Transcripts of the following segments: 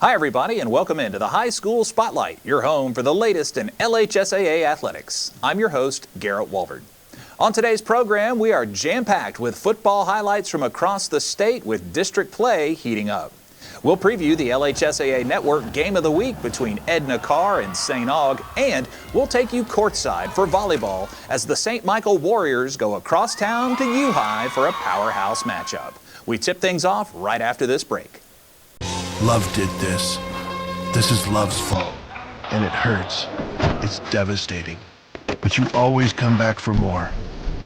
Hi everybody and welcome into the High School Spotlight, your home for the latest in LHSAA athletics. I'm your host, Garrett Walford. On today's program, we are jam-packed with football highlights from across the state with district play heating up. We'll preview the LHSAA Network Game of the Week between Edna Karr and St. Aug, and we'll take you courtside for volleyball as the St. Michael Warriors go across town to U-High for a powerhouse matchup. We tip things off right after this break. Love did this. This is love's fault. And it hurts. It's devastating. But you always come back for more.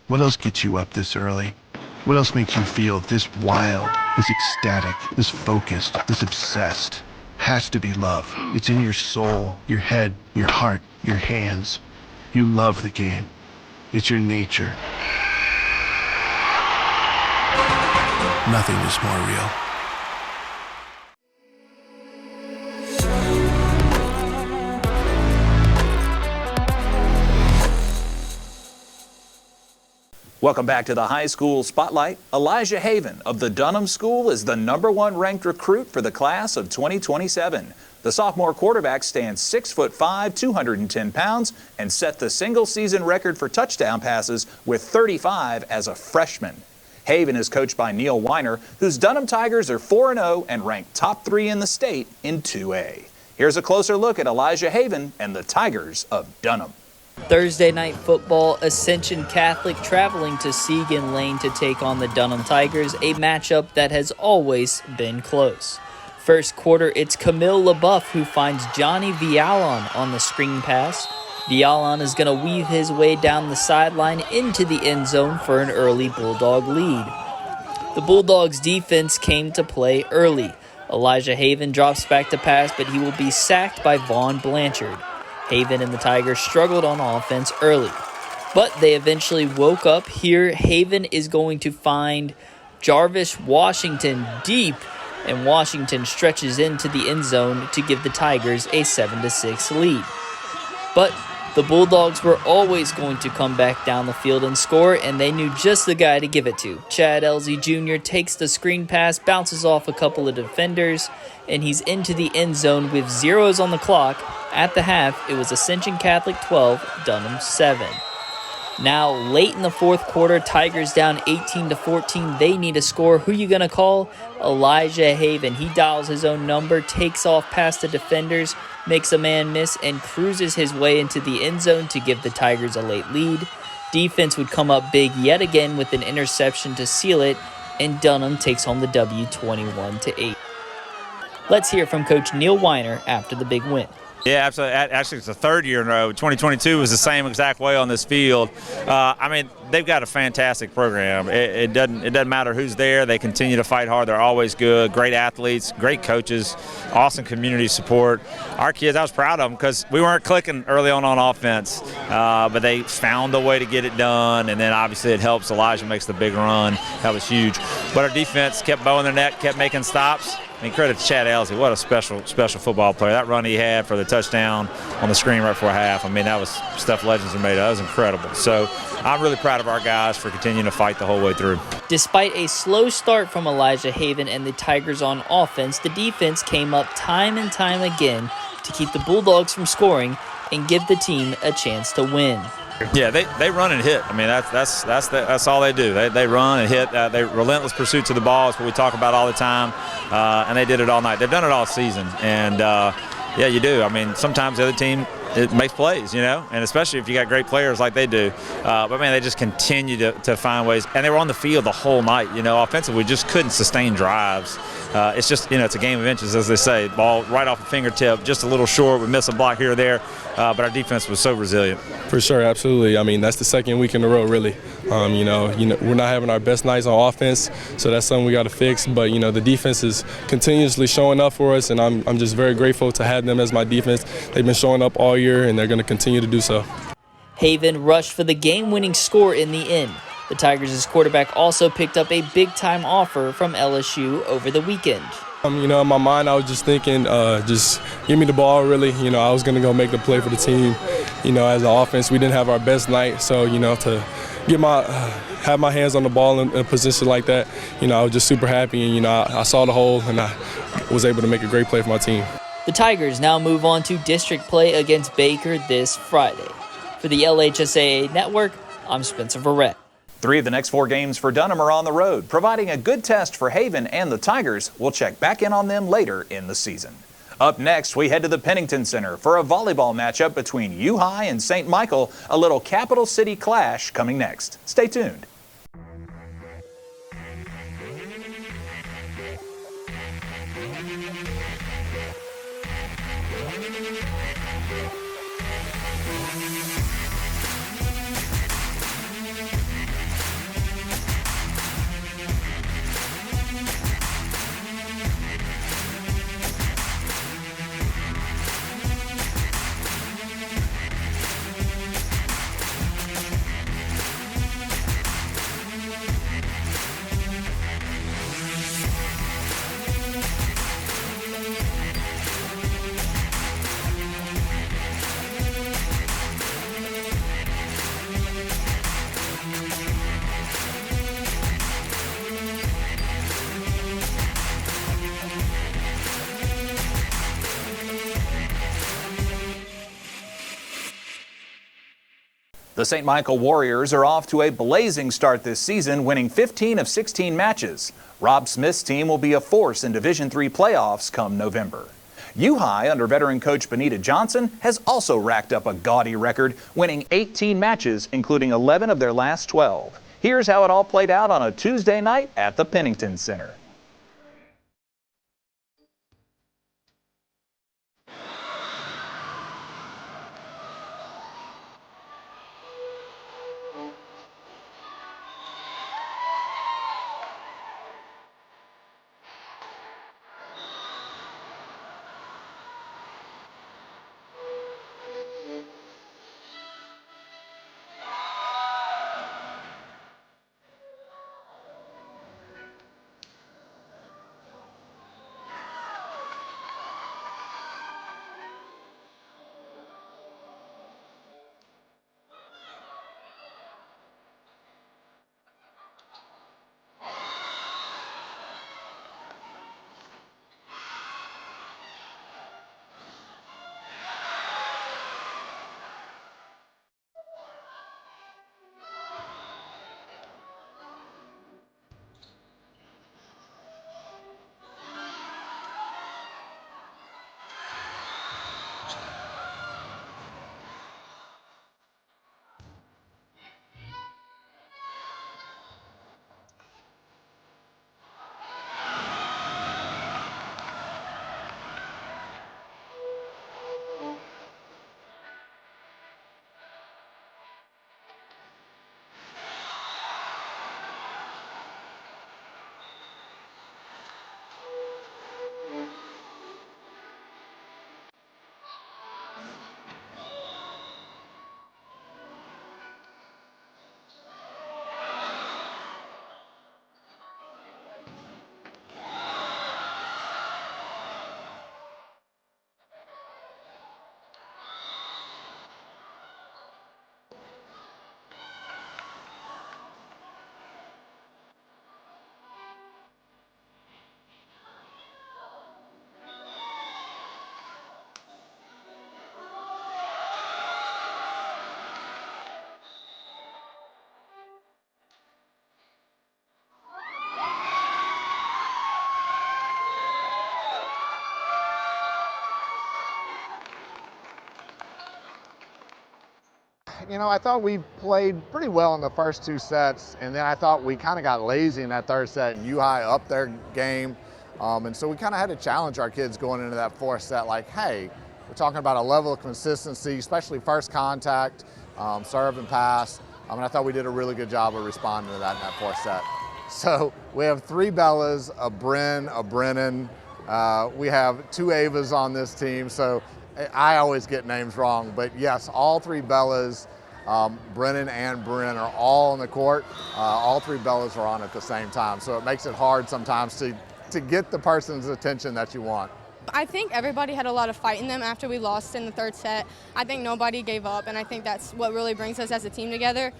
What else gets you up this early? What else makes you feel this wild, this ecstatic, this focused, this obsessed? Has to be love. It's in your soul, your head, your heart, your hands. You love the game. It's your nature. Nothing is more real. Welcome back to the High School Spotlight. Elijah Haven of the Dunham School is the #1 ranked recruit for the class of 2027. The sophomore quarterback stands 6'5", 210 pounds, and set the single-season record for touchdown passes with 35 as a freshman. Haven is coached by Neil Weiner, whose Dunham Tigers are 4-0 and ranked top 3 in the state in 2A. Here's a closer look at Elijah Haven and the Tigers of Dunham. Thursday night football, Ascension Catholic traveling to Segan Lane to take on the Dunham Tigers, a matchup that has always been close. First quarter, it's Camille LaBeouf who finds Johnny Vialon on the screen pass. Vialon is going to weave his way down the sideline into the end zone for an early Bulldog lead. The Bulldogs' defense came to play early. Elijah Haven drops back to pass, but he will be sacked by Vaughn Blanchard. Haven and the Tigers struggled on offense early, but they eventually woke up. Here, Haven is going to find Jarvis Washington deep, and Washington stretches into the end zone to give the Tigers a 7-6 lead. But the Bulldogs were always going to come back down the field and score, and they knew just the guy to give it to. Chad Elsie Jr. takes the screen pass, bounces off a couple of defenders, and he's into the end zone with zeros on the clock. At the half, it was Ascension Catholic 12, Dunham 7. Now, late in the fourth quarter, Tigers down 18-14. They need a score. Who you going to call? Elijah Haven. He dials his own number, takes off past the defenders, makes a man miss, and cruises his way into the end zone to give the Tigers a late lead. Defense would come up big yet again with an interception to seal it, and Dunham takes home the W 21-8. Let's hear from Coach Neil Weiner after the big win. Yeah, absolutely. Actually, it's the third year in a row. 2022 was the same exact way on this field. I mean, they've got a fantastic program. It doesn't matter who's there. They continue to fight hard. They're always good. Great athletes, great coaches, awesome community support. Our kids, I was proud of them because we weren't clicking early on offense, but they found a way to get it done. And then obviously it helps. Elijah makes the big run. That was huge. But our defense kept bowing their net, kept making stops. I mean, credit to Chad Elsie. What a special football player. That run he had for the touchdown on the screen right before half, I mean, that was stuff legends are made of. That was incredible. So I'm really proud of our guys for continuing to fight the whole way through. Despite a slow start from Elijah Haven and the Tigers on offense, the defense came up time and time again to keep the Bulldogs from scoring and give the team a chance to win. Yeah, they run and hit. I mean, that's all they do. They run and hit. They relentless pursuit to the ball is what we talk about all the time, and they did it all night. They've done it all season, and yeah, you do. I mean, sometimes the other team it makes plays, you know, and especially if you got great players like they do. But man, they just continue to find ways, and they were on the field the whole night. You know, offensively, we just couldn't sustain drives. It's just, you know, it's a game of inches, as they say. Ball right off the fingertip, just a little short. We miss a block here or there, but our defense was so resilient. For sure, absolutely. I mean, that's the second week in a row, really. You know, we're not having our best nights on offense, so that's something we got to fix. But you know, the defense is continuously showing up for us, and I'm just very grateful to have them as my defense. They've been showing up all year, and they're going to continue to do so. Haven rushed for the game-winning score in the end. The Tigers' quarterback also picked up a big-time offer from LSU over the weekend. You know, in my mind, I was just thinking, just give me the ball, really. You know, I was going to go make the play for the team. You know, as an offense, we didn't have our best night, so, you know, to have my hands on the ball in a position like that, I was just super happy, and I saw the hole and I was able to make a great play for my team. The Tigers now move on to district play against Baker this Friday. For the LHSAA Network, I'm Spencer Verrett. 3 of the next 4 games for Dunham are on the road, providing a good test for Haven and the Tigers. We'll check back in on them later in the season. Up next, we head to the Pennington Center for a volleyball matchup between U-High and St. Michael, a little Capital City clash coming next. Stay tuned. The St. Michael Warriors are off to a blazing start this season, winning 15 of 16 matches. Rob Smith's team will be a force in Division III playoffs come November. U-High, under veteran coach Benita Johnson, has also racked up a gaudy record, winning 18 matches, including 11 of their last 12. Here's how it all played out on a Tuesday night at the Pennington Center. I thought we played pretty well in the first 2 sets, and then I thought we kind of got lazy in that 3rd set, and U-High upped their game. And so we kind of had to challenge our kids going into that 4th set, like, hey, we're talking about a level of consistency, especially first contact, serve and pass. And I thought we did a really good job of responding to that in that 4th set. So we have 3 Bellas, a Bryn, a Brennan. We have 2 Avas on this team, so I always get names wrong. But yes, all 3 Bellas, Brennan and Bryn, are all on the court. All 3 Bellas are on at the same time, so it makes it hard sometimes to get the person's attention that you want. I think everybody had a lot of fight in them after we lost in the third set. I think nobody gave up, and I think that's what really brings us as a team together.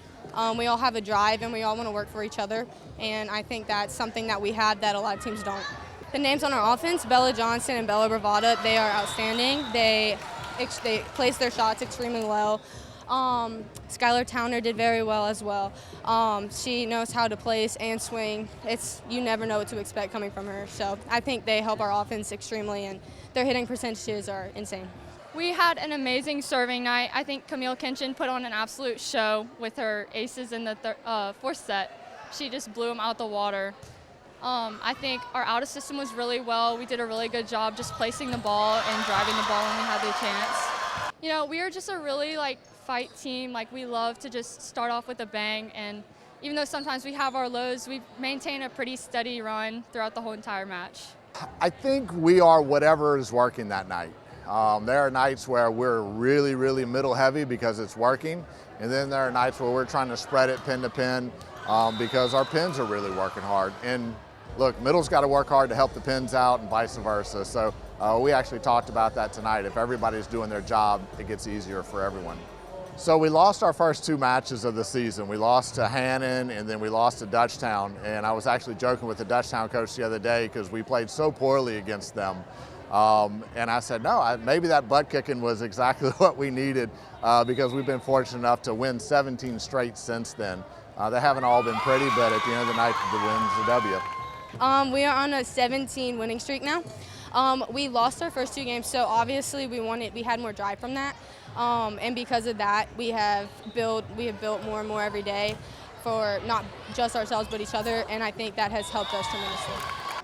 We all have a drive, and we all want to work for each other, and I think that's something that we have that a lot of teams don't. The names on our offense, Bella Johnson and Bella Bravada, they are outstanding. They place their shots extremely well. Skylar Towner did very well as well. She knows how to place and swing. You never know what to expect coming from her. So I think they help our offense extremely, and their hitting percentages are insane. We had an amazing serving night. I think Camille Kinchin put on an absolute show with her aces in the fourth set. She just blew them out the water. I think our out of system was really well. We did a really good job just placing the ball and driving the ball when we had the chance. You know, we are just a really fight team. We love to just start off with a bang, and even though sometimes we have our lows, we maintain a pretty steady run throughout the whole entire match. I think we are whatever is working that night. There are nights where we're really, really middle heavy because it's working, and then there are nights where we're trying to spread it pin to pin because our pins are really working hard. And look, middle's got to work hard to help the pins out and vice versa. So we actually talked about that tonight. If everybody's doing their job, it gets easier for everyone. So we lost our first two matches of the season. We lost to Hannon and then we lost to Dutchtown. And I was actually joking with the Dutchtown coach the other day because we played so poorly against them. And I said, no, maybe that butt kicking was exactly what we needed because we've been fortunate enough to win 17 straight since then. They haven't all been pretty, but at the end of the night, the win's a W. We are on a 17 winning streak now. We lost our first two games, so obviously we had more drive from that. And because of that, we have built more and more every day for not just ourselves but each other, and I think that has helped us tremendously.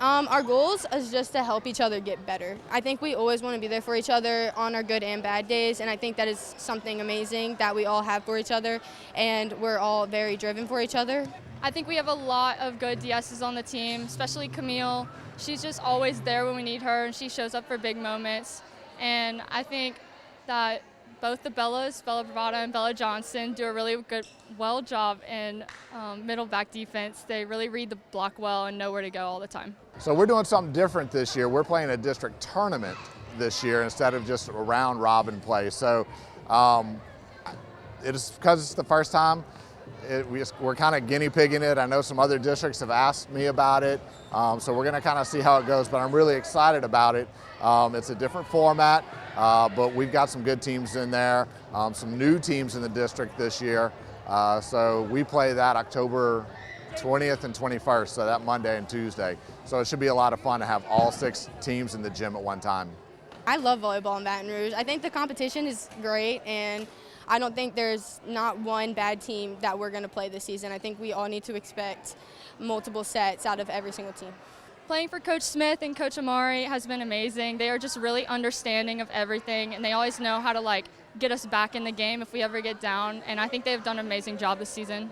Our goals is just to help each other get better. I think we always want to be there for each other on our good and bad days, and I think that is something amazing that we all have for each other, and we're all very driven for each other. I think we have a lot of good DSs on the team, especially Camille. She's just always there when we need her, and she shows up for big moments. And I think that both the Bellas, Bella Bravada and Bella Johnson, do a really well job in middle back defense. They really read the block well and know where to go all the time. So we're doing something different this year. We're playing a district tournament this year instead of just a round robin play. So it is because it's the first time. We're kind of guinea pigging it. I know some other districts have asked me about it, so we're going to kind of see how it goes, but I'm really excited about it. It's a different format, but we've got some good teams in there, some new teams in the district this year. So we play that October 20th and 21st, so that Monday and Tuesday. So it should be a lot of fun to have all 6 teams in the gym at one time. I love volleyball in Baton Rouge. I think the competition is great, and I don't think there's not one bad team that we're going to play this season. I think we all need to expect multiple sets out of every single team. Playing for Coach Smith and Coach Amari has been amazing. They are just really understanding of everything, and they always know how to get us back in the game if we ever get down, and I think they've done an amazing job this season.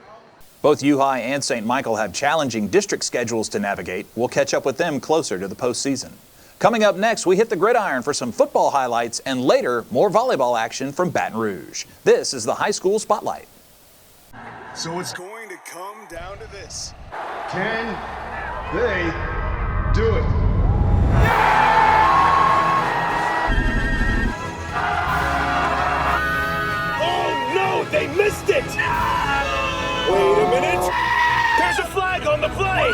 Both U-High and St. Michael have challenging district schedules to navigate. We'll catch up with them closer to the postseason. Coming up next, we hit the gridiron for some football highlights and later, more volleyball action from Baton Rouge. This is the High School Spotlight. So it's going to come down to this. Can they do it? Oh no, they missed it! Wait a minute! There's a flag on the play!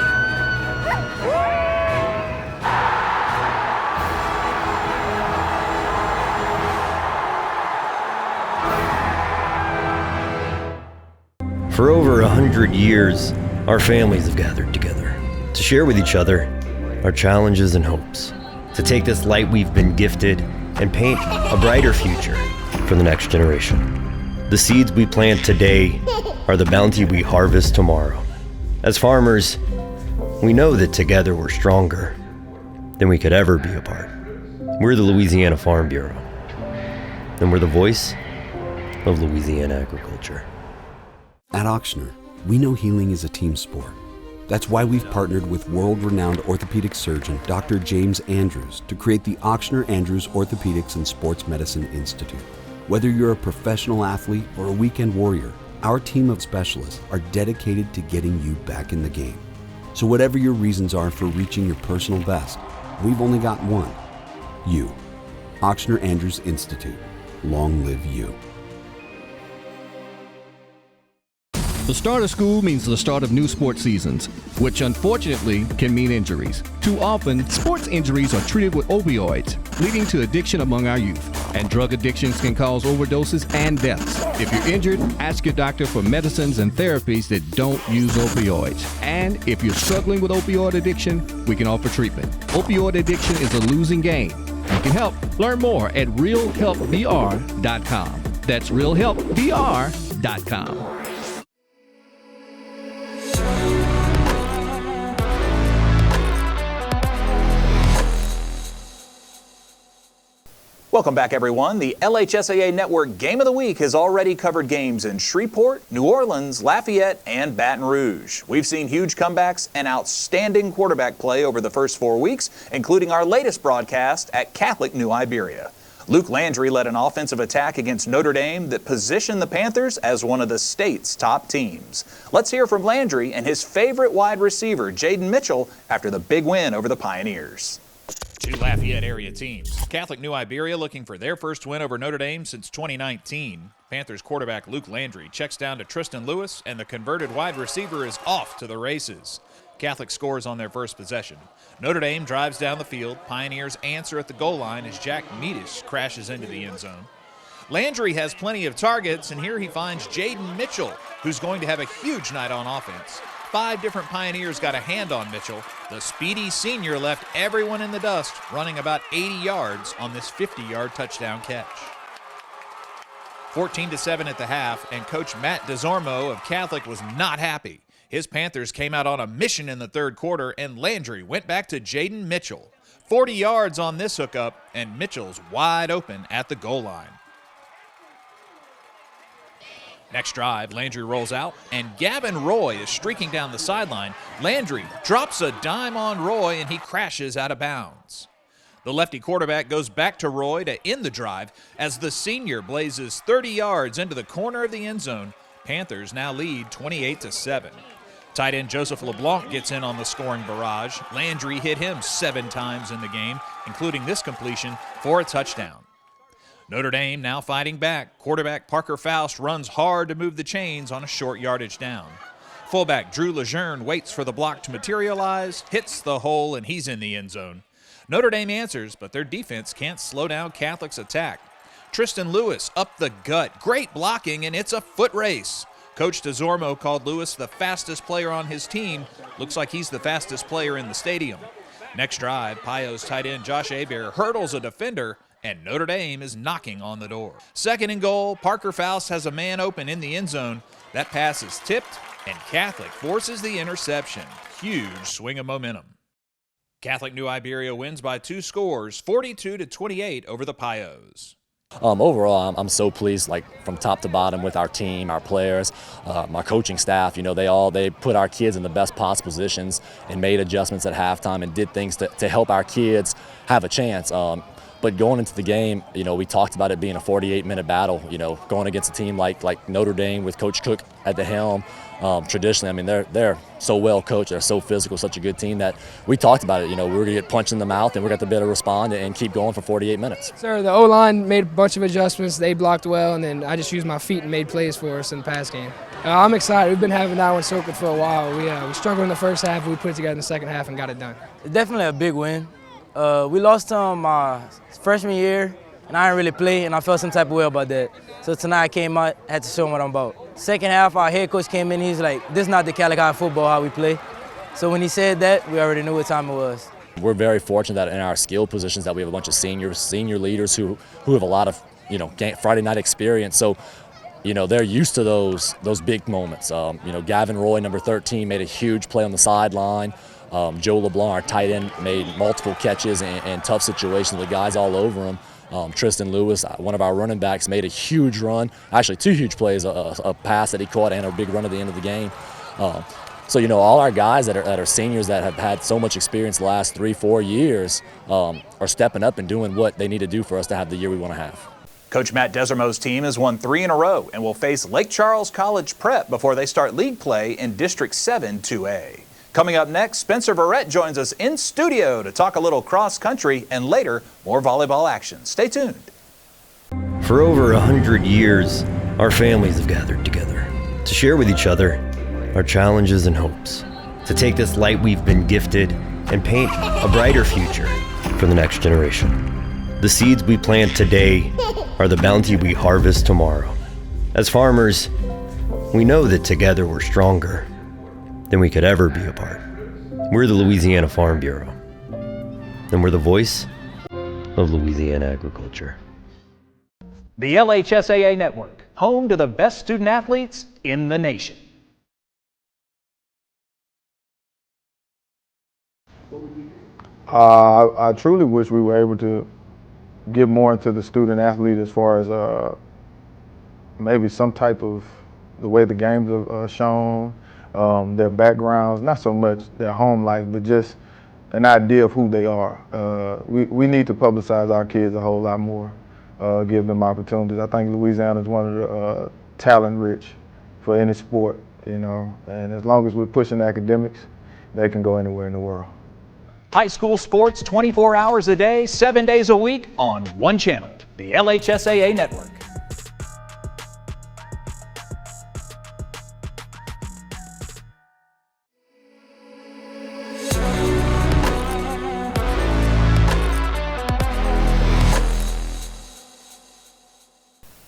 For over 100 years, our families have gathered together to share with each other our challenges and hopes, to take this light we've been gifted and paint a brighter future for the next generation. The seeds we plant today are the bounty we harvest tomorrow. As farmers, we know that together we're stronger than we could ever be apart. We're the Louisiana Farm Bureau, and we're the voice of Louisiana agriculture. At Ochsner, we know healing is a team sport. That's why we've partnered with world-renowned orthopedic surgeon Dr. James Andrews to create the Ochsner Andrews Orthopedics and Sports Medicine Institute. Whether you're a professional athlete or a weekend warrior, our team of specialists are dedicated to getting you back in the game. So whatever your reasons are for reaching your personal best, we've only got one. You. Ochsner Andrews Institute. Long live you. The start of school means the start of new sports seasons, which unfortunately can mean injuries. Too often, sports injuries are treated with opioids, leading to addiction among our youth. And drug addictions can cause overdoses and deaths. If you're injured, ask your doctor for medicines and therapies that don't use opioids. And if you're struggling with opioid addiction, we can offer treatment. Opioid addiction is a losing game. You can help. Learn more at realhelpvr.com. That's realhelpvr.com. Welcome back, everyone. The LHSAA Network Game of the Week has already covered games in Shreveport, New Orleans, Lafayette, and Baton Rouge. We've seen huge comebacks and outstanding quarterback play over the first 4 weeks, including our latest broadcast at Catholic New Iberia. Luke Landry led an offensive attack against Notre Dame that positioned the Panthers as one of the state's top teams. Let's hear from Landry and his favorite wide receiver, Jaden Mitchell, after the big win over the Pioneers. Two Lafayette area teams. Catholic New Iberia looking for their first win over Notre Dame since 2019. Panthers quarterback Luke Landry checks down to Tristan Lewis, and the converted wide receiver is off to the races. Catholic scores on their first possession. Notre Dame drives down the field. Pioneers answer at the goal line as Jack Meadish crashes into the end zone. Landry has plenty of targets, and here he finds Jaden Mitchell, who's going to have a huge night on offense. 5 different Pioneers got a hand on Mitchell. The speedy senior left everyone in the dust, running about 80 yards on this 50-yard touchdown catch. 14-7 at the half, and Coach Matt DeZormo of Catholic was not happy. His Panthers came out on a mission in the third quarter, and Landry went back to Jaden Mitchell. 40 yards on this hookup, and Mitchell's wide open at the goal line. Next drive, Landry rolls out, and Gavin Roy is streaking down the sideline. Landry drops a dime on Roy, and he crashes out of bounds. The lefty quarterback goes back to Roy to end the drive as the senior blazes 30 yards into the corner of the end zone. Panthers now lead 28-7. Tight end Joseph LeBlanc gets in on the scoring barrage. Landry hit him 7 times in the game, including this completion for a touchdown. Notre Dame now fighting back. Quarterback Parker Faust runs hard to move the chains on a short yardage down. Fullback Drew Lejeune waits for the block to materialize, hits the hole, and he's in the end zone. Notre Dame answers, but their defense can't slow down Catholic's attack. Tristan Lewis up the gut. Great blocking, and it's a foot race. Coach DeZormo called Lewis the fastest player on his team. Looks like he's the fastest player in the stadium. Next drive, Pio's tight end Josh Hebert hurdles a defender, and Notre Dame is knocking on the door. Second and goal, Parker Faust has a man open in the end zone. That pass is tipped, and Catholic forces the interception. Huge swing of momentum. Catholic New Iberia wins by 2 scores, 42-28 over the Pios. Overall, I'm so pleased, from top to bottom, with our team, our players, my coaching staff. They put our kids in the best possible positions and made adjustments at halftime and did things to help our kids have a chance. But going into the game, we talked about it being a 48-minute battle, going against a team like Notre Dame with Coach Cook at the helm. Traditionally, they're so well coached, they're so physical, such a good team that we talked about it. We were going to get punched in the mouth, and we're going to have to be able to respond and keep going for 48 minutes. Sir, the O-line made a bunch of adjustments. They blocked well, and then I just used my feet and made plays for us in the pass game. I'm excited. We've been having that one circled for a while. We struggled in the first half, but we put it together in the second half and got it done. It's definitely a big win. We lost my freshman year, and I didn't really play, and I felt some type of way about that. So tonight I came out, had to show them what I'm about. Second half, our head coach came in, he's like, this is not the Catholic High football how we play. So when he said that, we already knew what time it was. We're very fortunate that in our skill positions that we have a bunch of senior leaders who have a lot of, Friday night experience. So, they're used to those big moments. Gavin Roy, number 13, made a huge play on the sideline. Joe LeBlanc, our tight end, made multiple catches in tough situations with guys all over him. Tristan Lewis, one of our running backs, made a huge run, actually 2 huge plays, a pass that he caught and a big run at the end of the game. So, all our guys that are seniors that have had so much experience the last 3-4 years are stepping up and doing what they need to do for us to have the year we want to have. Coach Matt DeZormo's team has won 3 in a row and will face Lake Charles College Prep before they start league play in District 7 2A. Coming up next, Spencer Verrett joins us in studio to talk a little cross country and later more volleyball action. Stay tuned. For over 100 years, our families have gathered together to share with each other our challenges and hopes, to take this light we've been gifted and paint a brighter future for the next generation. The seeds we plant today are the bounty we harvest tomorrow. As farmers, we know that together we're stronger than we could ever be apart. We're the Louisiana Farm Bureau, and we're the voice of Louisiana agriculture. The LHSAA Network, home to the best student athletes in the nation. I truly wish we were able to get more into the student athlete as far as maybe some type of the way the games are shown, their backgrounds, not so much their home life, but just an idea of who they are. We need to publicize our kids a whole lot more, give them opportunities. I think Louisiana is one of the talent rich for any sport, you know, and as long as we're pushing academics, they can go anywhere in the world. High school sports 24 hours a day, 7 days a week on one channel, the LHSAA Network.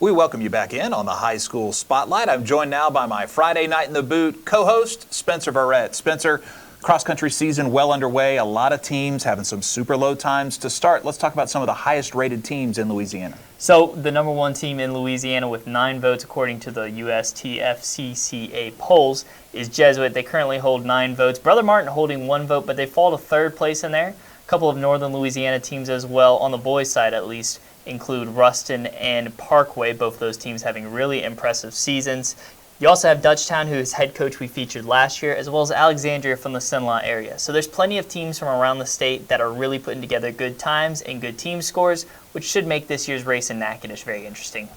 We welcome you back in on the High School Spotlight. I'm joined now by my Friday Night in the Boot co-host, Spencer Verrett. Spencer, cross-country season well underway. A lot of teams having some super low times. To start, let's talk about some of the highest rated teams in Louisiana. So the number one team in Louisiana with 9 votes according to the USTFCCA polls is Jesuit. They currently hold 9 votes. Brother Martin holding 1 vote, but they fall to 3rd place in there. A couple of Northern Louisiana teams as well, on the boys' side at least, include Ruston and Parkway, both those teams having really impressive seasons. You also have Dutchtown, whose head coach we featured last year, as well as Alexandria from the Cenla area. So there's plenty of teams from around the state that are really putting together good times and good team scores, which should make this year's race in Natchitoches very interesting.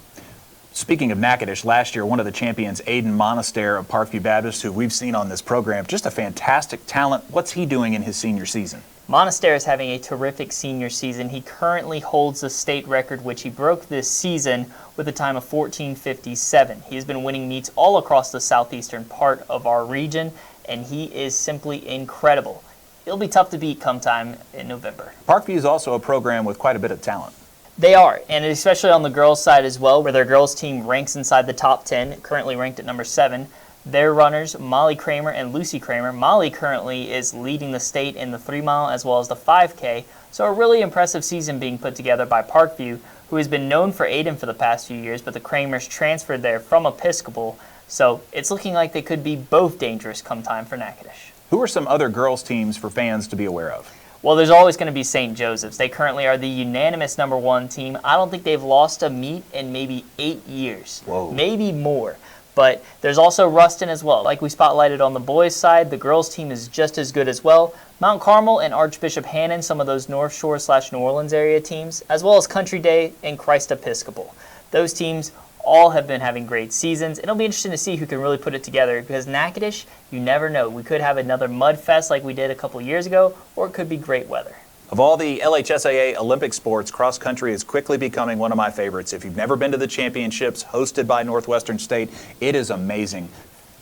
Speaking of Natchitoches, last year one of the champions, Aiden Monaster of Parkview Baptist, who we've seen on this program, just a fantastic talent. What's he doing in his senior season? Monaster is having a terrific senior season. He currently holds the state record, which he broke this season with a time of 14:57. He has been winning meets all across the southeastern part of our region, and he is simply incredible. He'll be tough to beat come time in November. Parkview is also a program with quite a bit of talent. They are, and especially on the girls' side as well, where their girls' team ranks inside the top 10, currently ranked at number 7. Their runners, Molly Kramer and Lucy Kramer. Molly currently is leading the state in the 3-mile as well as the 5K, so a really impressive season being put together by Parkview, who has been known for Aiden for the past few years, but the Kramers transferred there from Episcopal, so it's looking like they could be both dangerous come time for Natchitoches. Who are some other girls' teams for fans to be aware of? Well, there's always going to be St. Joseph's. They currently are the unanimous number 1 team. I don't think they've lost a meet in maybe 8 years. Whoa. Maybe more. But there's also Ruston as well. Like we spotlighted on the boys' side, the girls' team is just as good as well. Mount Carmel and Archbishop Hannon, some of those North Shore / New Orleans area teams, as well as Country Day and Christ Episcopal. Those teams all have been having great seasons. It'll be interesting to see who can really put it together, because Natchitoches, you never know. We could have another mud fest like we did a couple years ago, or it could be great weather. Of all the LHSAA Olympic sports, cross country is quickly becoming one of my favorites. If you've never been to the championships hosted by Northwestern State, it is amazing.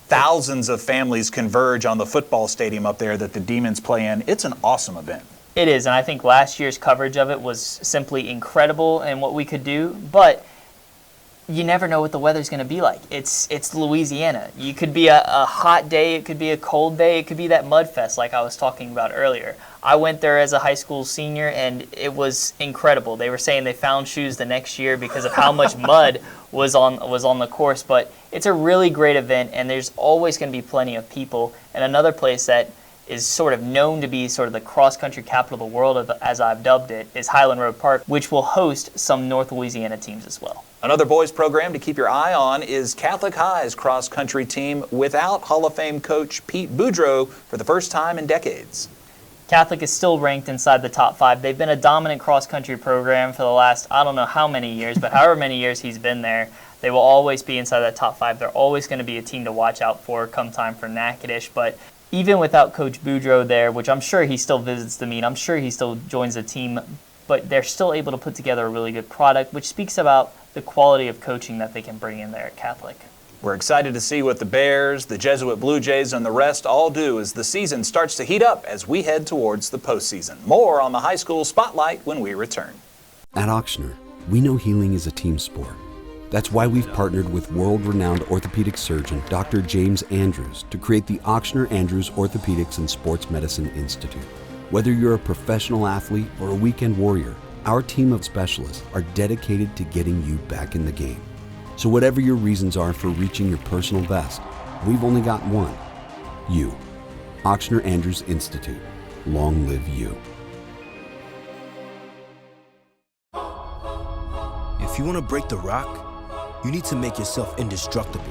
Thousands of families converge on the football stadium up there that the Demons play in. It's an awesome event. It is, and I think last year's coverage of it was simply incredible and what we could do, but you never know what the weather's going to be like. It's Louisiana. You could be a hot day, it could be a cold day, it could be that mud fest like I was talking about earlier. I went there as a high school senior, and it was incredible. They were saying they found shoes the next year because of how much mud was on the course. But it's a really great event, and there's always going to be plenty of people. And another place that is sort of known to be sort of the cross-country capital of the world, as I've dubbed it, is Highland Road Park, which will host some North Louisiana teams as well. Another boys program to keep your eye on is Catholic High's cross-country team without Hall of Fame coach Pete Boudreau for the first time in decades. Catholic is still ranked inside the top 5. They've been a dominant cross-country program for the last, I don't know how many years, but however many years he's been there, they will always be inside that top 5. They're always going to be a team to watch out for come time for Natchitoches, but even without Coach Boudreaux there, which I'm sure he still visits the meet, I'm sure he still joins the team, but they're still able to put together a really good product, which speaks about the quality of coaching that they can bring in there at Catholic. We're excited to see what the Bears, the Jesuit Blue Jays, and the rest all do as the season starts to heat up as we head towards the postseason. More on the High School Spotlight when we return. At Ochsner, we know healing is a team sport. That's why we've partnered with world-renowned orthopedic surgeon Dr. James Andrews to create the Ochsner Andrews Orthopedics and Sports Medicine Institute. Whether you're a professional athlete or a weekend warrior, our team of specialists are dedicated to getting you back in the game. So whatever your reasons are for reaching your personal best, we've only got one. You. Ochsner Andrews Institute. Long live you. If you want to break the rock, you need to make yourself indestructible.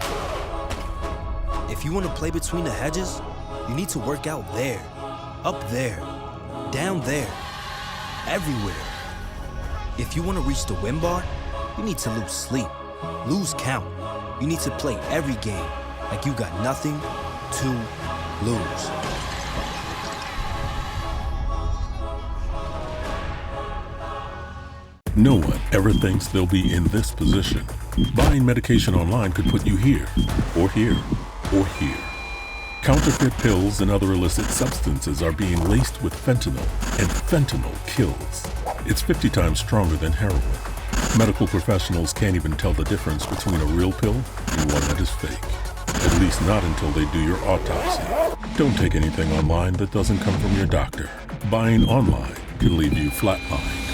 If you want to play between the hedges, you need to work out there, up there, down there, everywhere. If you want to reach the win bar, you need to lose sleep, lose count. You need to play every game like you got nothing to lose. No one ever thinks they'll be in this position. Buying medication online could put you here, or here, or here. Counterfeit pills and other illicit substances are being laced with fentanyl, and fentanyl kills. It's 50 times stronger than heroin. Medical professionals can't even tell the difference between a real pill and one that is fake. At least not until they do your autopsy. Don't take anything online that doesn't come from your doctor. Buying online can leave you flatlined.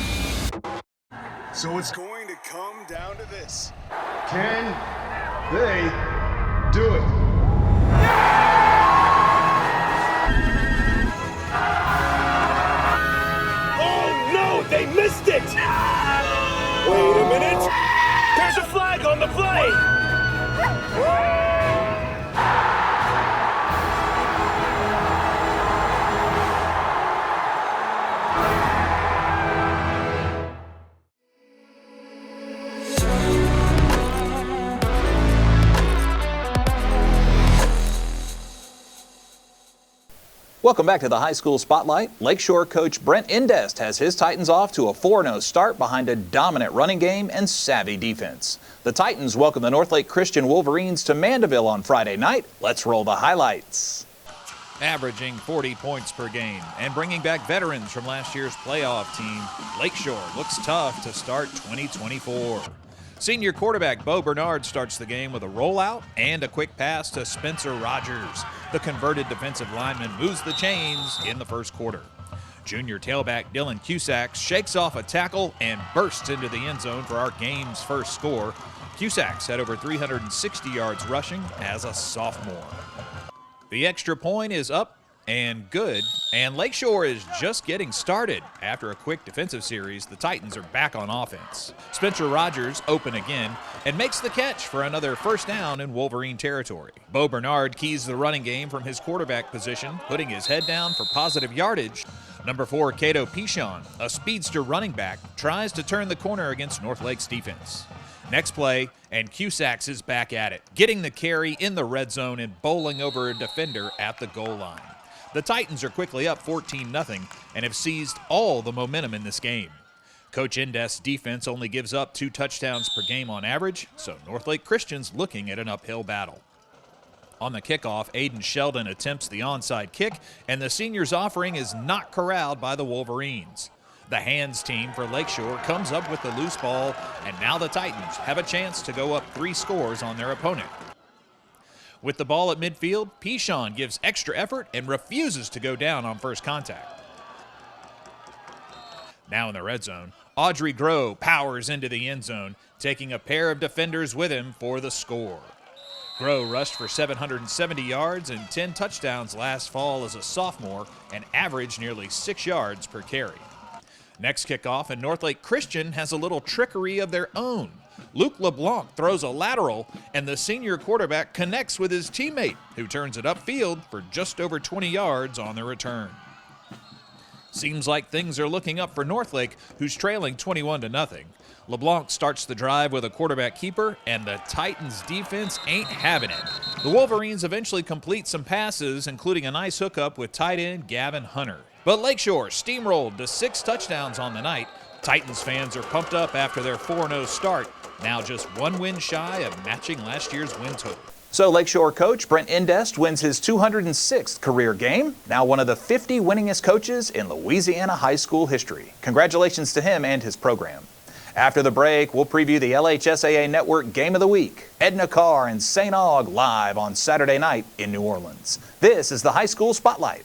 So it's going to come down to this. Can they do it? Oh no, they missed it! Wait a minute. There's a flag on the play! Welcome back to the High School Spotlight. Lakeshore coach Brent Indest has his Titans off to a 4-0 start behind a dominant running game and savvy defense. The Titans welcome the Northlake Christian Wolverines to Mandeville on Friday night. Let's roll the highlights. Averaging 40 points per game and bringing back veterans from last year's playoff team, Lakeshore looks tough to start 2024. Senior quarterback Bo Bernard starts the game with a rollout and a quick pass to Spencer Rogers. The converted defensive lineman moves the chains in the first quarter. Junior tailback Dylan Cusack shakes off a tackle and bursts into the end zone for our game's first score. Cusack's had over 360 yards rushing as a sophomore. The extra point is up and good, and Lakeshore is just getting started. After a quick defensive series, the Titans are back on offense. Spencer Rogers open again and makes the catch for another first down in Wolverine territory. Bo Bernard keys the running game from his quarterback position, putting his head down for positive yardage. Number 4, Cato Pichon, a speedster running back, tries to turn the corner against Northlake's defense. Next play, and Cusack's is back at it, getting the carry in the red zone and bowling over a defender at the goal line. The Titans are quickly up 14-0 and have seized all the momentum in this game. Coach Indest's defense only gives up 2 touchdowns per game on average, so Northlake Christian's looking at an uphill battle. On the kickoff, Aiden Sheldon attempts the onside kick, and the senior's offering is not corralled by the Wolverines. The hands team for Lakeshore comes up with the loose ball, and now the Titans have a chance to go up 3 scores on their opponent. With the ball at midfield, Pichon gives extra effort and refuses to go down on first contact. Now in the red zone, Audrey Groh powers into the end zone, taking a pair of defenders with him for the score. Groh rushed for 770 yards and 10 touchdowns last fall as a sophomore and averaged nearly 6 yards per carry. Next kickoff, and Northlake Christian has a little trickery of their own. Luke LeBlanc throws a lateral, and the senior quarterback connects with his teammate, who turns it upfield for just over 20 yards on the return. Seems like things are looking up for Northlake, who's trailing 21-0. LeBlanc starts the drive with a quarterback keeper, and the Titans defense ain't having it. The Wolverines eventually complete some passes, including a nice hookup with tight end Gavin Hunter. But Lakeshore steamrolled to 6 touchdowns on the night. Titans fans are pumped up after their 4-0 start, now just 1 win shy of matching last year's win total. So Lakeshore coach Brent Indest wins his 206th career game, now one of the 50 winningest coaches in Louisiana high school history. Congratulations to him and his program. After the break, we'll preview the LHSAA Network Game of the Week. Edna Karr and St. Aug live on Saturday night in New Orleans. This is the High School Spotlight.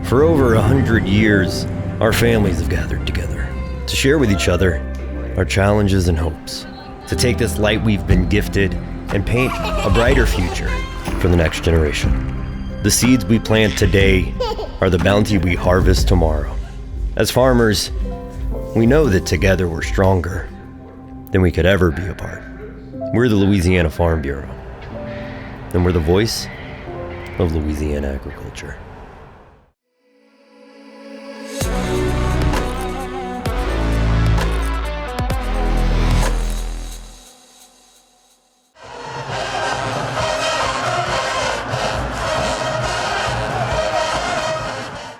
For over 100 years, our families have gathered together to share with each other our challenges and hopes, to take this light we've been gifted and paint a brighter future for the next generation. The seeds we plant today are the bounty we harvest tomorrow. As farmers, we know that together we're stronger than we could ever be apart. We're the Louisiana Farm Bureau, and we're the voice of Louisiana agriculture.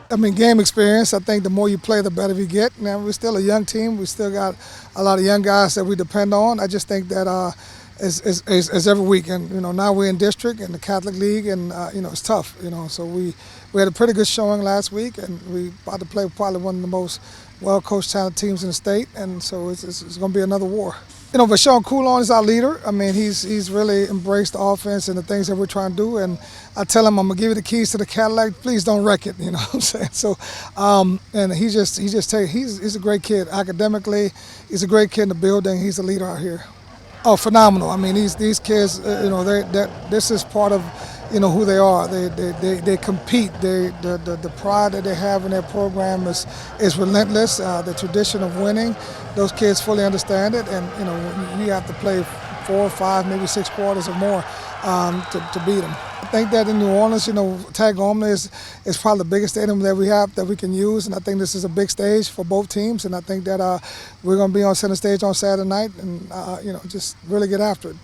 I mean, game experience, I think the more you play, the better you get. Now, we're still a young team. We still got a lot of young guys that we depend on. I just think that as every week, and, now we're in district and the Catholic League, and, it's tough, So we had a pretty good showing last week, and we about to play probably one of the most well-coached, talented teams in the state, and so it's going to be another war. Vashon Coulon is our leader. I mean, he's really embraced the offense and the things that we're trying to do. And I tell him, I'm gonna give you the keys to the Cadillac. Please don't wreck it. You know what I'm saying? So, and he's a great kid academically. He's a great kid in the building. He's a leader out here. Oh, phenomenal. I mean, these kids, this is part of, who they are. They compete. The pride that they have in their program is relentless. The tradition of winning, those kids fully understand it, and you have to play 4, 5, maybe 6 quarters or more to beat them. I think that in New Orleans, Tag-Omna is probably the biggest stadium that we have that we can use, and I think this is a big stage for both teams, and I think that we're going to be on center stage on Saturday night, and just really get after it.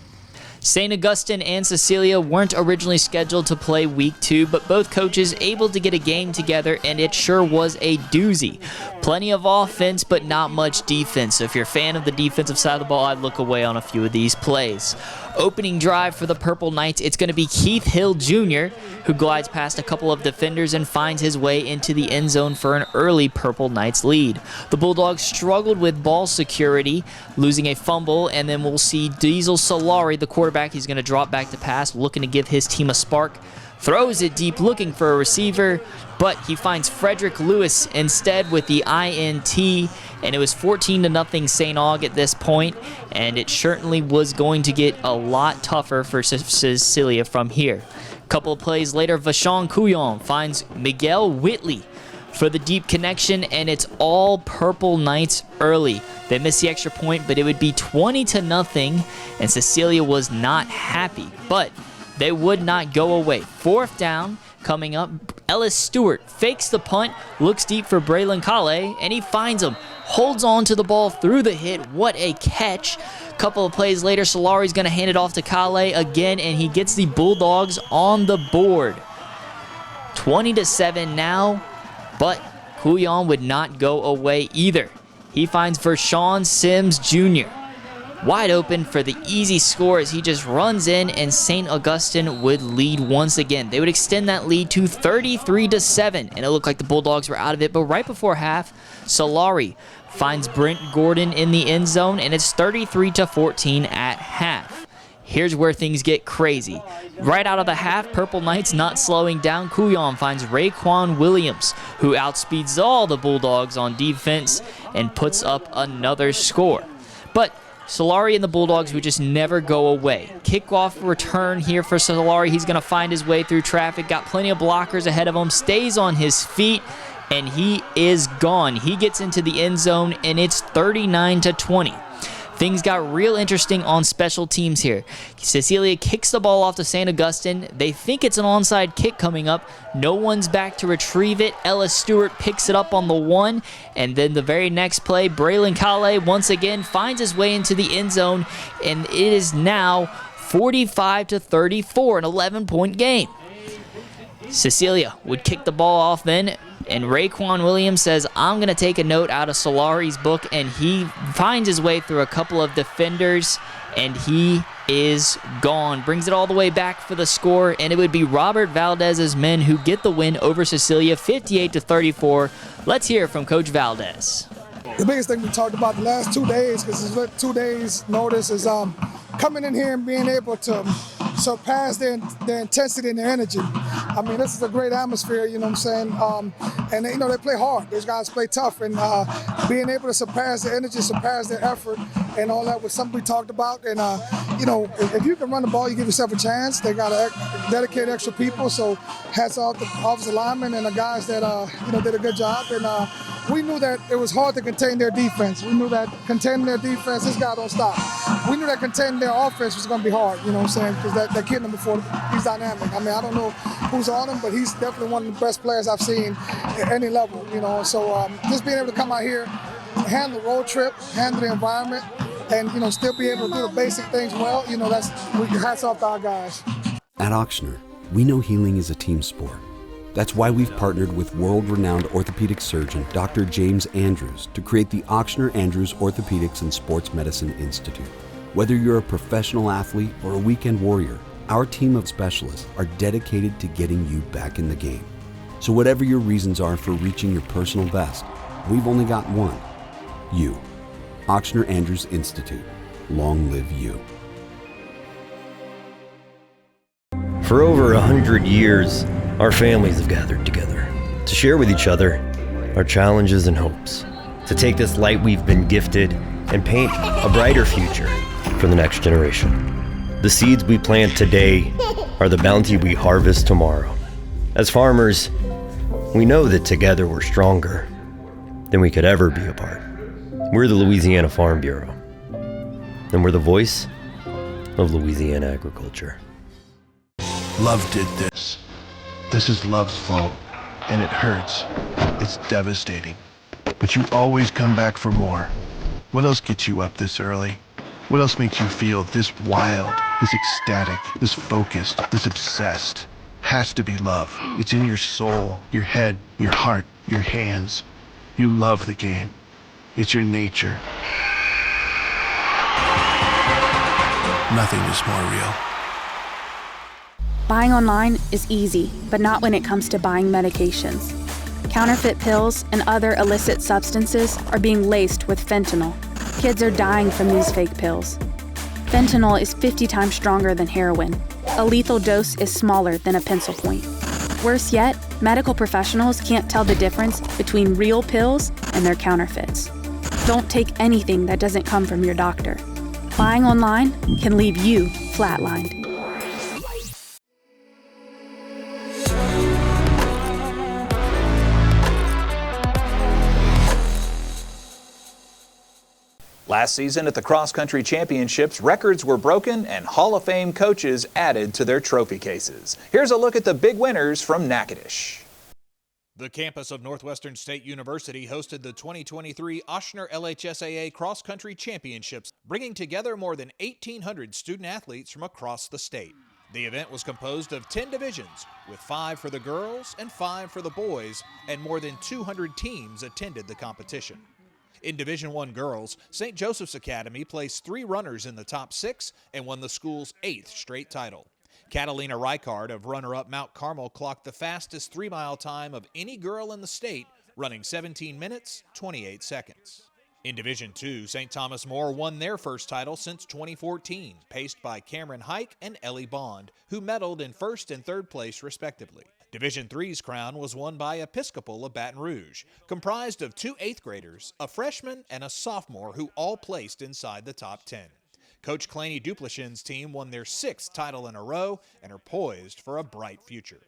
St. Augustine and Cecilia weren't originally scheduled to play week 2, but both coaches able to get a game together, and it sure was a doozy. Plenty of offense, but not much defense. So if you're a fan of the defensive side of the ball, I'd look away on a few of these plays. Opening drive for the Purple Knights, it's going to be Keith Hill Jr., who glides past a couple of defenders and finds his way into the end zone for an early Purple Knights lead. The Bulldogs struggled with ball security, losing a fumble, and then we'll see Diesel Solari, the quarterback. He's going to drop back to pass, looking to give his team a spark. Throws it deep, looking for a receiver, but he finds Frederick Lewis instead with the INT, and it was 14-0 St. Aug at this point, and it certainly was going to get a lot tougher for Cecilia from here. A couple of plays later, Vashon Coulon finds Miguel Whitley for the deep connection, and it's all Purple Knights early. They missed the extra point, but it would be 20-0, and Cecilia was not happy, but they would not go away. 4th down coming up. Ellis Stewart fakes the punt, looks deep for Braylon Kale, and he finds him. Holds on to the ball through the hit. What a catch. Couple of plays later, Solari's going to hand it off to Kale again, and he gets the Bulldogs on the board. 20-7 now, but Coulon would not go away either. he finds Vershawn Sims Jr. wide open for the easy score as he just runs in, and St. Augustine would lead once again. They would extend that lead to 33-7, and it looked like the Bulldogs were out of it. But right before half, Solari finds Brent Gordon in the end zone, and it's 33-14 at half. Here's where things get crazy. Right out of the half, Purple Knights not slowing down. Couillon finds Raekwon Williams, who outspeeds all the Bulldogs on defense and puts up another score. But Solari and the Bulldogs would just never go away. Kickoff return here for Solari. He's going to find his way through traffic, got plenty of blockers ahead of him, stays on his feet, and he is gone. He gets into the end zone, and it's 39-20. Things got real interesting on special teams here. Cecilia kicks the ball off to St. Augustine. They think it's an onside kick coming up. No one's back to retrieve it. Ellis Stewart picks it up on the 1, and then the very next play, Braylon Kale once again finds his way into the end zone, and it is now 45-34, an 11-point game. Cecilia would kick the ball off then, and Raekwon Williams says, I'm going to take a note out of Solari's book, and he finds his way through a couple of defenders, and he is gone. Brings it all the way back for the score, and it would be Robert Valdez's men who get the win over Cecilia, 58-34. Let's hear from Coach Valdez. The biggest thing we talked about the last 2 days, because it's 2 days notice, is coming in here and being able to surpass their intensity and their energy. I mean, this is a great atmosphere, you know what I'm saying? And, you know, they play hard. These guys play tough. And being able to surpass their energy, surpass their effort, and all that was something we talked about. And, you know, if you can run the ball, you give yourself a chance. They got to dedicate extra people. So hats off to the offensive linemen and the guys that, you know, did a good job. And we knew that it was hard to contain their defense. We knew that containing their defense, this guy don't stop. We knew that containing their offense was going to be hard, you know what I'm saying? Because that kid number 4, he's dynamic. I mean, I don't know who's on him, but he's definitely one of the best players I've seen at any level, you know. So just being able to come out here, handle the road trip, handle the environment, and, you know, still be able to do the basic things well, you know, hats off to our guys. At Ochsner, we know healing is a team sport. That's why we've partnered with world-renowned orthopedic surgeon Dr. James Andrews to create the Ochsner Andrews Orthopedics and Sports Medicine Institute. Whether you're a professional athlete or a weekend warrior, our team of specialists are dedicated to getting you back in the game. So whatever your reasons are for reaching your personal best, we've only got one: you. Ochsner Andrews Institute. Long live you. For over 100 years, our families have gathered together to share with each other our challenges and hopes, to take this light we've been gifted and paint a brighter future for the next generation. The seeds we plant today are the bounty we harvest tomorrow. As farmers, we know that together we're stronger than we could ever be apart. We're the Louisiana Farm Bureau, and we're the voice of Louisiana agriculture. Love did this. This is love's fault, and it hurts. It's devastating. But you always come back for more. What else gets you up this early? What else makes you feel this wild, this ecstatic, this focused, this obsessed? Has to be love. It's in your soul, your head, your heart, your hands. You love the game. It's your nature. Nothing is more real. Buying online is easy, but not when it comes to buying medications. Counterfeit pills and other illicit substances are being laced with fentanyl. Kids are dying from these fake pills. Fentanyl is 50 times stronger than heroin. A lethal dose is smaller than a pencil point. Worse yet, medical professionals can't tell the difference between real pills and their counterfeits. Don't take anything that doesn't come from your doctor. Buying online can leave you flatlined. Last season at the Cross Country Championships, records were broken and Hall of Fame coaches added to their trophy cases. Here's a look at the big winners from Natchitoches. The campus of Northwestern State University hosted the 2023 Ochsner LHSAA Cross Country Championships, bringing together more than 1,800 student athletes from across the state. The event was composed of 10 divisions, with 5 for the girls and 5 for the boys, and more than 200 teams attended the competition. In Division I girls, St. Joseph's Academy placed 3 runners in the top 6 and won the school's 8th straight title. Catalina Reichard of runner-up Mount Carmel clocked the fastest 3-mile time of any girl in the state, running 17 minutes, 28 seconds. In Division II, St. Thomas More won their first title since 2014, paced by Cameron Hike and Ellie Bond, who medaled in 1st and 3rd place respectively. Division III's crown was won by Episcopal of Baton Rouge, comprised of 2 8th graders, a freshman, and a sophomore who all placed inside the top 10. Coach Claney Duplichin's team won their 6th title in a row and are poised for a bright future.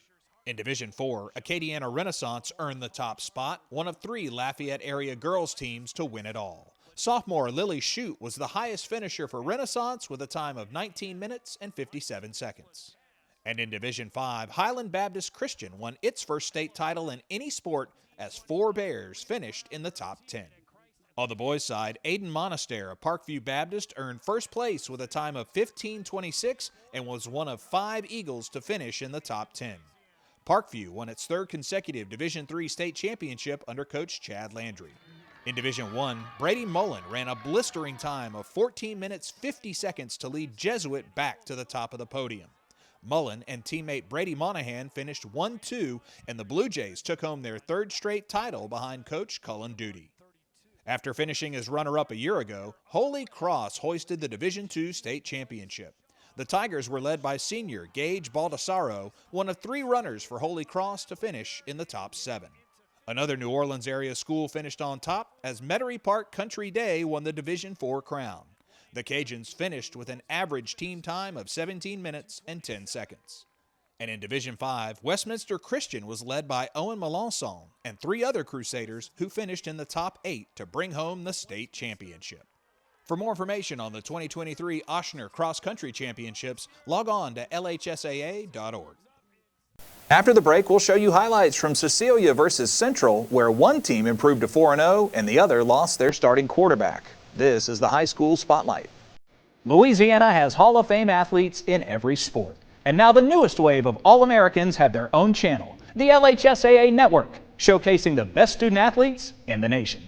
In Division IV, Acadiana Renaissance earned the top spot, one of 3 Lafayette area girls teams to win it all. Sophomore Lily Shute was the highest finisher for Renaissance with a time of 19 minutes and 57 seconds. And in Division V, Highland Baptist Christian won its first state title in any sport as 4 Bears finished in the top 10. On the boys' side, Aiden Monaster of Parkview Baptist earned first place with a time of 15:26 and was one of 5 Eagles to finish in the top 10. Parkview won its 3rd consecutive Division III state championship under Coach Chad Landry. In Division I, Brady Mullen ran a blistering time of 14 minutes 50 seconds to lead Jesuit back to the top of the podium. Mullen and teammate Brady Monahan finished 1-2, and the Blue Jays took home their 3rd straight title behind Coach Cullen Duty. After finishing as runner-up a year ago, Holy Cross hoisted the Division II state championship. The Tigers were led by senior Gage Baldessaro, one of 3 runners for Holy Cross to finish in the top 7. Another New Orleans area school finished on top as Metairie Park Country Day won the Division IV crown. The Cajuns finished with an average team time of 17 minutes and 10 seconds. And in Division V, Westminster Christian was led by Owen Melanson and 3 other Crusaders who finished in the top 8 to bring home the state championship. For more information on the 2023 Ochsner Cross Country Championships, log on to lhsaa.org. After the break, we'll show you highlights from Cecilia versus Central, where one team improved to 4-0 and the other lost their starting quarterback. This is the High School Spotlight. Louisiana has Hall of Fame athletes in every sport. And now the newest wave of All-Americans have their own channel, the LHSAA Network, showcasing the best student athletes in the nation.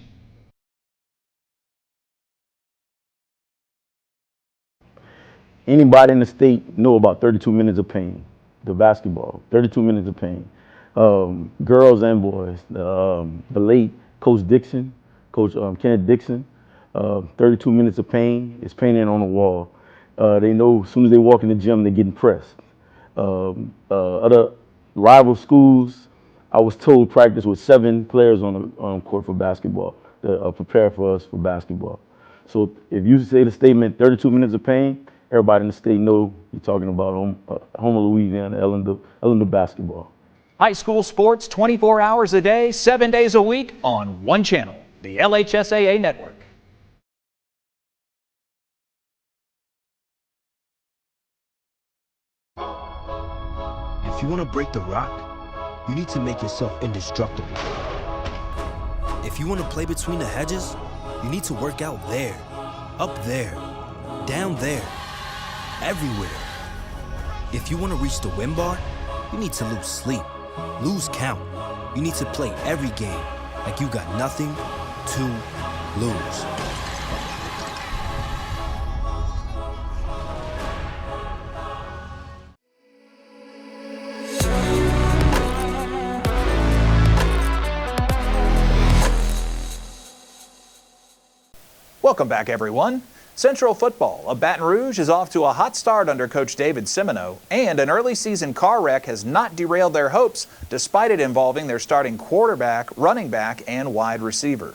Anybody in the state know about 32 Minutes of Pain, the basketball, 32 Minutes of Pain. Girls and boys. The late Coach Dixon, Coach Kenneth Dixon, 32 Minutes of Pain is painted on the wall. They know as soon as they walk in the gym, they're getting pressed. Other rival schools, I was told practice with 7 players on the court for basketball to prepare for us for basketball. So if you say the statement 32 Minutes of Pain, everybody in the state know you're talking about home of Louisiana, Ellender basketball. High school sports 24 hours a day, 7 days a week on one channel, the LHSAA Network. If you want to break the rock, you need to make yourself indestructible. If you want to play between the hedges, you need to work out there, up there, down there, everywhere. If you want to reach the win bar, you need to lose sleep, lose count. You need to play every game like you got nothing to lose. Welcome back, everyone. Central football of Baton Rouge is off to a hot start under Coach David Semino, and an early season car wreck has not derailed their hopes despite it involving their starting quarterback, running back, and wide receiver.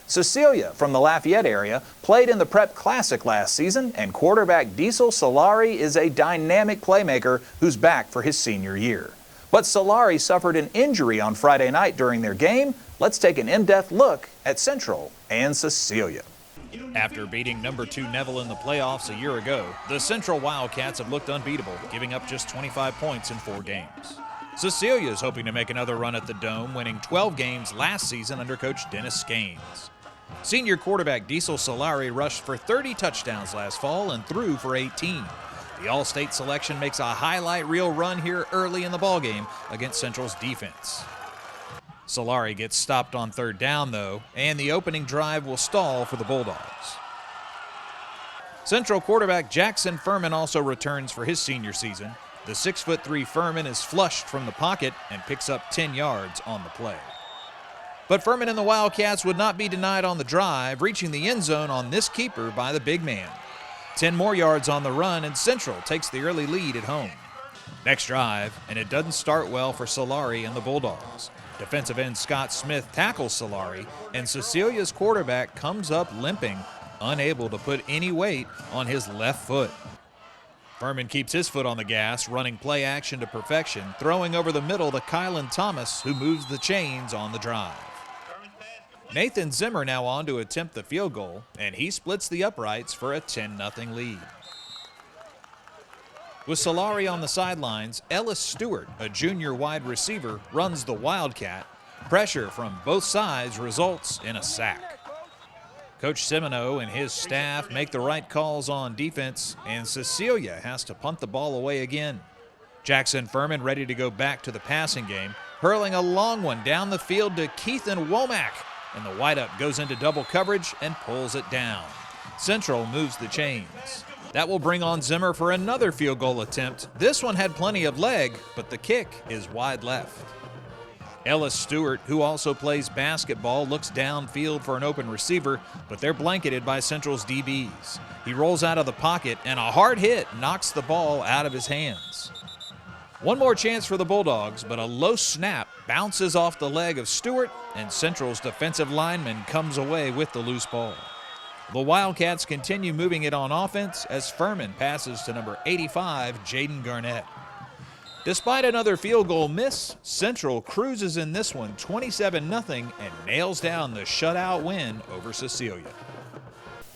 Cecilia from the Lafayette area played in the Prep Classic last season, and quarterback Diesel Solari is a dynamic playmaker who's back for his senior year. But Solari suffered an injury on Friday night during their game. Let's take an in-depth look at Central and Cecilia. After beating number 2 Neville in the playoffs a year ago, the Central Wildcats have looked unbeatable, giving up just 25 points in 4 games. Cecilia is hoping to make another run at the Dome, winning 12 games last season under Coach Dennis Skanes. Senior quarterback Diesel Solari rushed for 30 touchdowns last fall and threw for 18. The All-State selection makes a highlight reel run here early in the ballgame against Central's defense. Solari gets stopped on third down, though, and the opening drive will stall for the Bulldogs. Central quarterback Jackson Furman also returns for his senior season. The 6'3" Furman is flushed from the pocket and picks up 10 yards on the play. But Furman and the Wildcats would not be denied on the drive, reaching the end zone on this keeper by the big man. 10 more yards on the run, and Central takes the early lead at home. Next drive, and it doesn't start well for Solari and the Bulldogs. Defensive end Scott Smith tackles Solari, and Cecilia's quarterback comes up limping, unable to put any weight on his left foot. Furman keeps his foot on the gas, running play action to perfection, throwing over the middle to Kylan Thomas, who moves the chains on the drive. Nathan Zimmer now on to attempt the field goal, and he splits the uprights for a 10-0 lead. With Solari on the sidelines, Ellis Stewart, a junior wide receiver, runs the Wildcat. Pressure from both sides results in a sack. Coach Semino and his staff make the right calls on defense, and Cecilia has to punt the ball away again. Jackson Furman ready to go back to the passing game, hurling a long one down the field to Keithan Womack, and the wideout goes into double coverage and pulls it down. Central moves the chains. That will bring on Zimmer for another field goal attempt. This one had plenty of leg, but the kick is wide left. Ellis Stewart, who also plays basketball, looks downfield for an open receiver, but they're blanketed by Central's DBs. He rolls out of the pocket, and a hard hit knocks the ball out of his hands. One more chance for the Bulldogs, but a low snap bounces off the leg of Stewart, and Central's defensive lineman comes away with the loose ball. The Wildcats continue moving it on offense as Furman passes to number 85, Jaden Garnett. Despite another field goal miss, Central cruises in this one 27-0 and nails down the shutout win over Cecilia.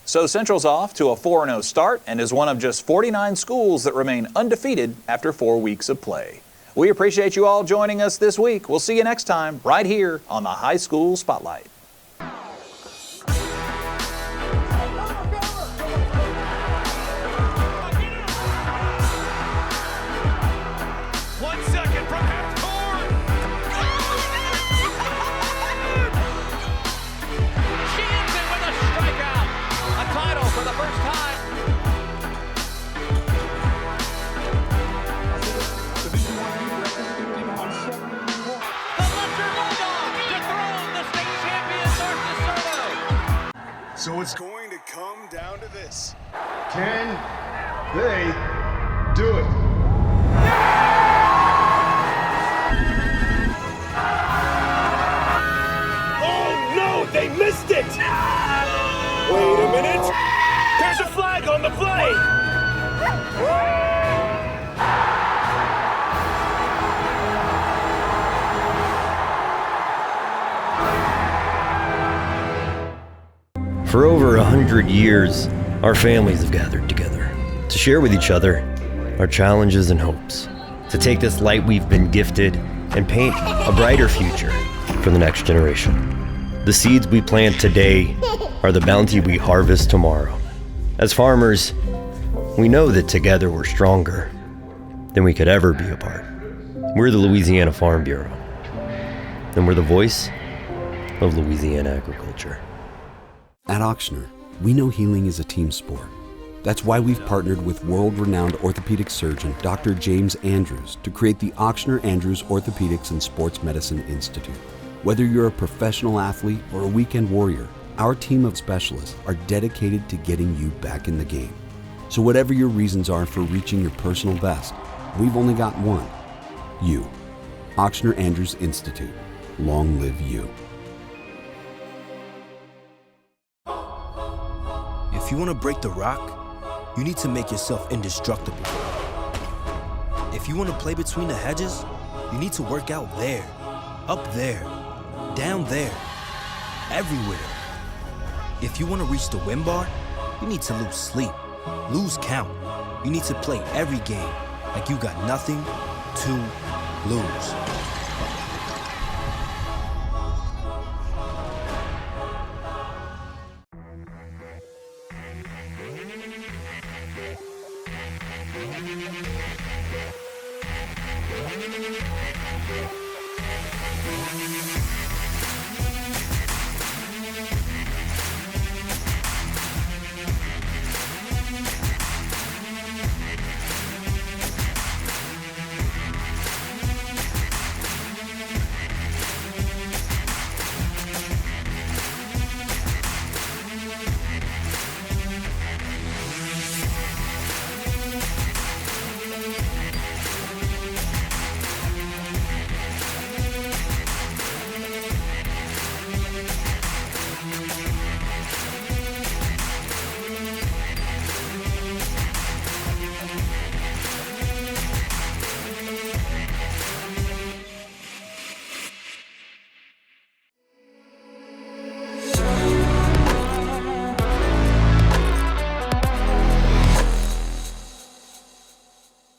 So Central's off to a 4-0 start and is one of just 49 schools that remain undefeated after 4 weeks of play. We appreciate you all joining us this week. We'll see you next time right here on the High School Spotlight. So it's going to come down to this. Can they do it? Oh no, they missed it! Wait a minute! There's a flag on the play! For over 100 years, our families have gathered together to share with each other our challenges and hopes, to take this light we've been gifted and paint a brighter future for the next generation. The seeds we plant today are the bounty we harvest tomorrow. As farmers, we know that together we're stronger than we could ever be apart. We're the Louisiana Farm Bureau, and we're the voice of Louisiana agriculture. At Ochsner, we know healing is a team sport. That's why we've partnered with world-renowned orthopedic surgeon Dr. James Andrews to create the Ochsner Andrews Orthopedics and Sports Medicine Institute. Whether you're a professional athlete or a weekend warrior, our team of specialists are dedicated to getting you back in the game. So whatever your reasons are for reaching your personal best, we've only got one: you. Ochsner Andrews Institute. Long live you. If you want to break the rock, you need to make yourself indestructible. If you want to play between the hedges, you need to work out there, up there, down there, everywhere. If you want to reach the win bar, you need to lose sleep, lose count. You need to play every game like you got nothing to lose.